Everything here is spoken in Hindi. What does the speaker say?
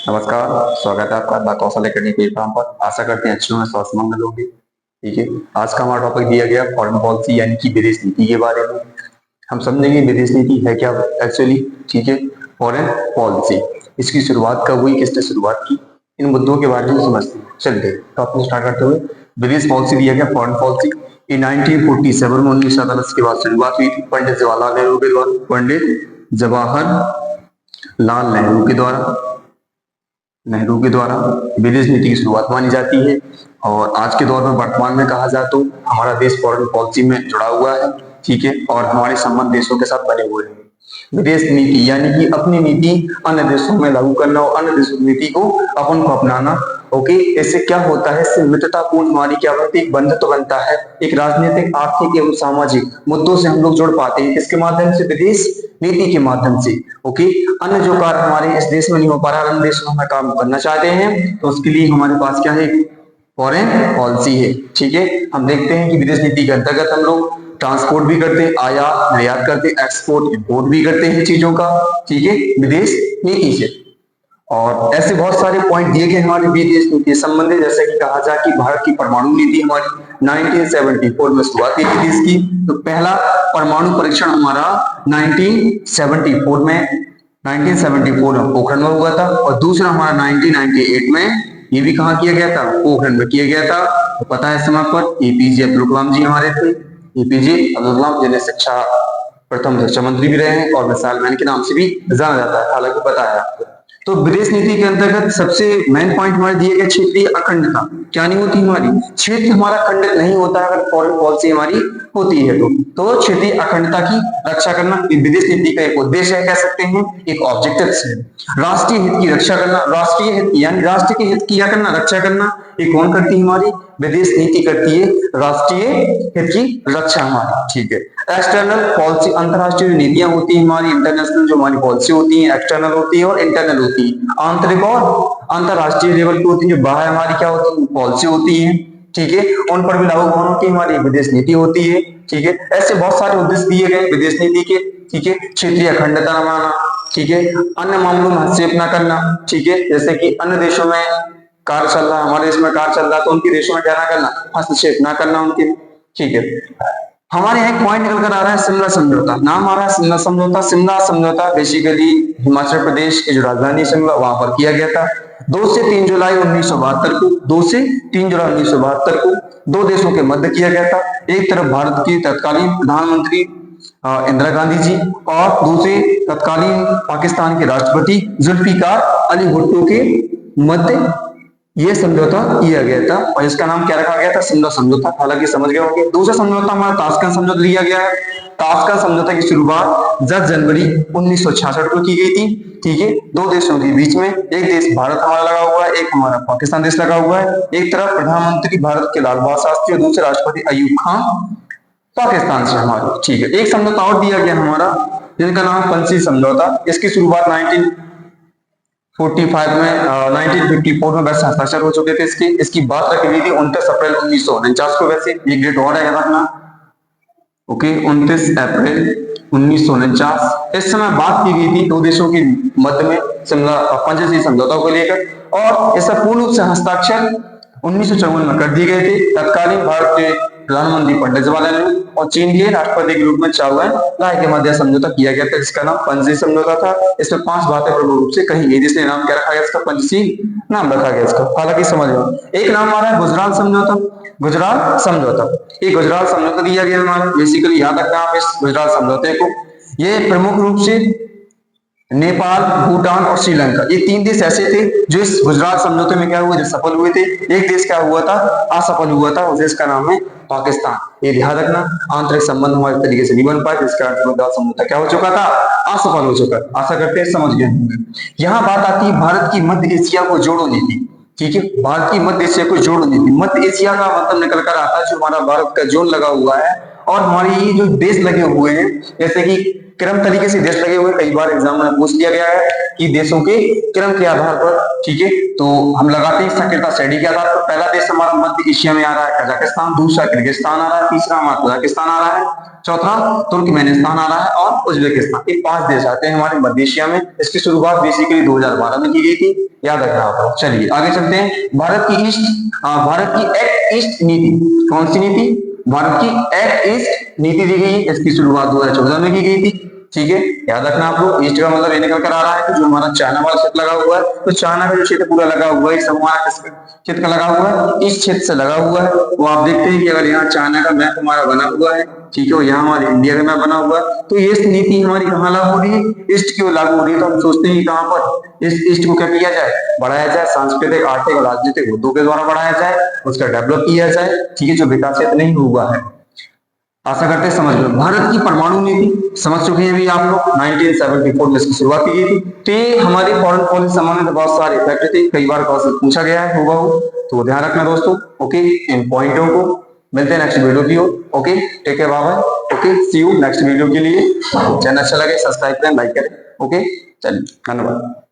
नमस्कार। स्वागत है आपका द कौशल एकेडमी प्लेटफॉर्म पर। आशा करते हैं अच्छे होंगे, स्वस्थ मंगल होंगे। ठीक है। आज का हमारा टॉपिक दिया गया फॉरेन पॉलिसी यानी कि विदेश नीति के बारे में। हम समझेंगे विदेश नीति है क्या एक्चुअली। ठीक है। फॉरेन पॉलिसी, इसकी शुरुआत कब हुई, किसने शुरुआत की, इन मुद्दों के बारे में समझते हैं। चलते हैं टॉपिक स्टार्ट करते हुए। विदेश पॉलिसी दिया गया फॉरेन पॉलिसी ये 1947 में 19 अगस्त के बाद शुरुआत हुई थी पंडित जवाहरलाल नेहरू के द्वारा। पंडित जवाहरलाल नेहरू के द्वारा विदेश नीति की शुरुआत मानी जाती है। और आज के दौर में वर्तमान में कहा जाए तो हमारा देश फॉरेन पॉलिसी में जुड़ा हुआ है। ठीक है। और हमारे संबंध देशों के साथ बने हुए हैं। विदेश नीति यानी कि अपनी नीति अन्य देशों में लागू करना और अन्य देशों की नीति को अपन को अपनाना। ओके। इससे क्या होता है, इससे मित्रतापूर्ण हमारी क्या बनती है, एक बंधुत्व बनता है। एक राजनीतिक, आर्थिक एवं सामाजिक मुद्दों से हम लोग जुड़ पाते हैं। किसके माध्यम से, विदेश नीति के माध्यम से। ओके। अन्य जो कार्य हमारे इस देश में नहीं हो पा रहा, अन्य देशों में काम करना चाहते हैं, तो उसके लिए हमारे पास क्या है, फॉरेन पॉलिसी है। ठीक है। हम देखते हैं कि विदेश नीति के अंतर्गत हम लोग ट्रांसपोर्ट भी करते हैं, आयात निर्यात करते हैं, एक्सपोर्ट इंपोर्ट भी करते हैं चीजों का। ठीक है। विदेश नीति से। और ऐसे बहुत सारे पॉइंट दिए गए हमारे विदेश नीति संबंधित, जैसे कि कहा जाए कि भारत की परमाणु नीति हमारी 1974 में शुरुआत हुई थी इसकी। तो पहला परमाणु परीक्षण हमारा 1974 में पोखरण में हुआ था। और दूसरा हमारा 1998 में, ये भी कहाँ किया गया था, पोखरण में किया गया था। तो पता है समय पर एपीजे अब्दुल कलाम जी हमारे थे। एपीजे अब्दुल कलाम जिन्हें शिक्षा प्रथम शिक्षा मंत्री भी रहे हैं और मिसाइल मैन के नाम से भी जाना जाता है, हालांकि पता है आपको। तो विदेश नीति के अंतर्गत सबसे मेन पॉइंट हमारे दिए गए, क्षेत्रीय अखंडता क्या नहीं होती हमारी, क्षेत्र हमारा खंडित नहीं होता अगर फॉरेन पॉलिसी हमारी होती है तो क्षेत्रीय अखंडता की रक्षा करना विदेश नीति का एक उद्देश्य है, कह सकते हैं एक ऑब्जेक्टिव है। राष्ट्रीय हित की रक्षा करना, राष्ट्रीय हित यानी राष्ट्र के हित की क्या करना, रक्षा करना। ये कौन करती है, हमारी विदेश नीति करती है राष्ट्रीय हित की रक्षा हमारी। ठीक है। एक्सटर्नल पॉलिसी, अंतरराष्ट्रीय नीतियां होती है हमारी, इंटरनेशनल जो हमारी पॉलिसी होती है, एक्सटर्नल होती है और इंटरनल होती है। आंतरिक और अंतरराष्ट्रीय लेवल की होती है। जो बाहर हमारी क्या होती है, पॉलिसी होती है। ठीक है। उन पर भी लागू कौन होती है, हमारी विदेश नीति होती है। ठीक है। ऐसे बहुत सारे उद्देश्य दिए गए विदेश नीति के। ठीक है। क्षेत्रीय अखंडता बनाना। ठीक है। अन्य मामलों में हस्तक्षेप न करना। ठीक है। जैसे कि अन्य देशों में कार्य चल रहा है, हमारे देश में कार्य चल रहा है, तो उनके देशों में क्या ना करना, हस्तक्षेप ना करना उनके। ठीक है। हमारे यहाँ एक पॉइंट निकल कर आ रहा है, शिमला समझौता। नाम आ रहा है शिमला समझौता। शिमला समझौता बेसिकली हिमाचल प्रदेश की जो राजधानी शिमला, वहां पर किया गया था 2 से 3 जुलाई 1972 को। 2 से 3 जुलाई 1972 को दो देशों के मध्य किया गया था। एक तरफ भारत की तत्कालीन प्रधानमंत्री इंदिरा गांधी जी और दूसरे तत्कालीन पाकिस्तान के राष्ट्रपति जुल्फिकार अली भुट्टो के मध्य ये समझौता किया गया था। और इसका नाम क्या रखा गया था, शिमला समझौता। हालांकि समझ गए होंगे। दूसरा समझौता हमारा ताशकंद समझौता लिया गया है। ताशकंद समझौता की शुरुआत 10 जनवरी 1966 को की गई थी। ठीक है। दो देशों के बीच में, एक देश भारत हमारा लगा हुआ है, एक हमारा पाकिस्तान देश लगा हुआ है। एक तरफ प्रधानमंत्री भारत के लाल बहादुर शास्त्री और दूसरे राष्ट्रपति अयूब खान पाकिस्तान से हमारे। ठीक है। एक समझौता और दिया गया हमारा, जिनका नाम पंछी समझौता। इसकी शुरुआत 1945 में 1954 में वैसे हस्ताक्षर हो चुके थे इसकी बात रखी गई थी 29 अप्रैल 1949 को। वैसे ये डेट और है, याद रखना। ओके। 29 अप्रैल 1949 इस समय बात की गई थी दो देशों के मध्य में शिमला पंचायती समझौता को लेकर। और इसका पूर्ण रूप से हस्ताक्षर 1954 में कर दिए गए थे तत्कालीन भारत के प्रधानमंत्री पंडित जवाहरलाल नेहरू और चीन के राष्ट्रपति के रूप में चाउ एन लाय के मध्य समझौता किया गया था, जिसका नाम पंचशील समझौता था। इसमें 5 बातें प्रमुख रूप से कही गई, जिसने नाम क्या रखा गया इसका, पंचशील नाम रखा गया इसका। हालांकि समझ लो एक नाम आ रहा है गुजरात समझौता। गुजरात समझौता, ये गुजरात समझौता दिया गया हमारा। बेसिकली याद रखना आप इस गुजरात समझौते को। ये प्रमुख रूप से नेपाल, भूटान और श्रीलंका, ये 3 देश ऐसे थे जो इस गुजरात समझौते में क्या हुए, जो सफल हुए थे। एक देश क्या हुआ था, असफल हुआ था। उस देश का नाम है पाकिस्तान। ये ध्यान रखना। आंतरिक संबंध हमारे तरीके से नहीं बन पाए, जिसका गुजरात समझौता क्या हो चुका था, असफल हो चुका। आशा करते हैं समझ गए होंगे। यहाँ बात आती है भारत की मध्य एशिया को जोड़ो नीति। ठीक है। भारत की मध्य एशिया को जोड़ो नीति। मध्य एशिया का मतलब निकल कर आता है जो हमारा भारत का जोन लगा हुआ है और हमारे ये जो देश लगे हुए हैं, जैसे कि क्रम तरीके से देश लगे हुए, कई बार एग्जाम में पूछ लिया गया है कि देशों के क्रम के आधार पर, ठीक है, तो हम लगाते हैं सक्रियता श्रेणी के आधार पर। पहला देश हमारा मध्य एशिया में आ रहा है कजाकिस्तान, दूसरा किर्गिस्तान आ रहा है, तीसरा हमारा कजाकिस्तान आ रहा है, चौथा तुर्कमेनिस्तान आ रहा है और उज्बेकिस्तान। ये 5 देश आते हैं हमारे मध्य एशिया में। इसकी शुरुआत बेसिकली 2012 में की गई थी, याद रखना होगा। चलिए आगे चलते हैं। भारत की एक्ट ईस्ट नीति, कौन सी नीति? भारत की एक्ट ईस्ट नीति दी गई है, इसकी शुरुआत 2014 में की गई थी, ठीक है, याद रखना आप लोग। ईस्ट का मतलब ये निकल कर आ रहा है कि जो हमारा चाइना वाला क्षेत्र लगा हुआ है, तो चाइना का जो क्षेत्र पूरा लगा हुआ है, सब हमारा किस क्षेत्र का लगा हुआ है? इस क्षेत्र से लगा हुआ है। वो आप देखते हैं कि अगर यहाँ चाइना का मैप हमारा बना हुआ है, ठीक है, और यहाँ हमारे इंडिया का मैप बना हुआ है, तो ये नीति हमारी कहाँ लागू हो रही है? ईस्ट की ओर लागू हो रही है। तो हम सोचते हैं कि कहाँ पर इस ईस्ट को क्या किया जाए? बढ़ाया जाए, सांस्कृतिक, आर्थिक और राजनीतिक मुद्दों के द्वारा बढ़ाया जाए, उसका डेवलप किया जाए, ठीक है, जो विकसित नहीं हुआ है। आशा करते हैं समझ लो। भारत की परमाणु नीति समझ चुके हैं अभी आप लोग, 1974 में इसकी शुरुआत की गई थी। तो ये हमारी फॉरेन पॉलिसी संबंधित बहुत सारे फैक्ट थे, कई बार क्वेश्चन पूछा गया है होगा वो, तो ध्यान रखना दोस्तों। ओके, इन पॉइंटों को मिलते हैं नेक्स्ट वीडियो की ओर। Okay, take care, bye bye. Okay, see you next video के लिए। चैनल अच्छा लगे सब्सक्राइब करें, लाइक करें। ओके, चलिए, धन्यवाद।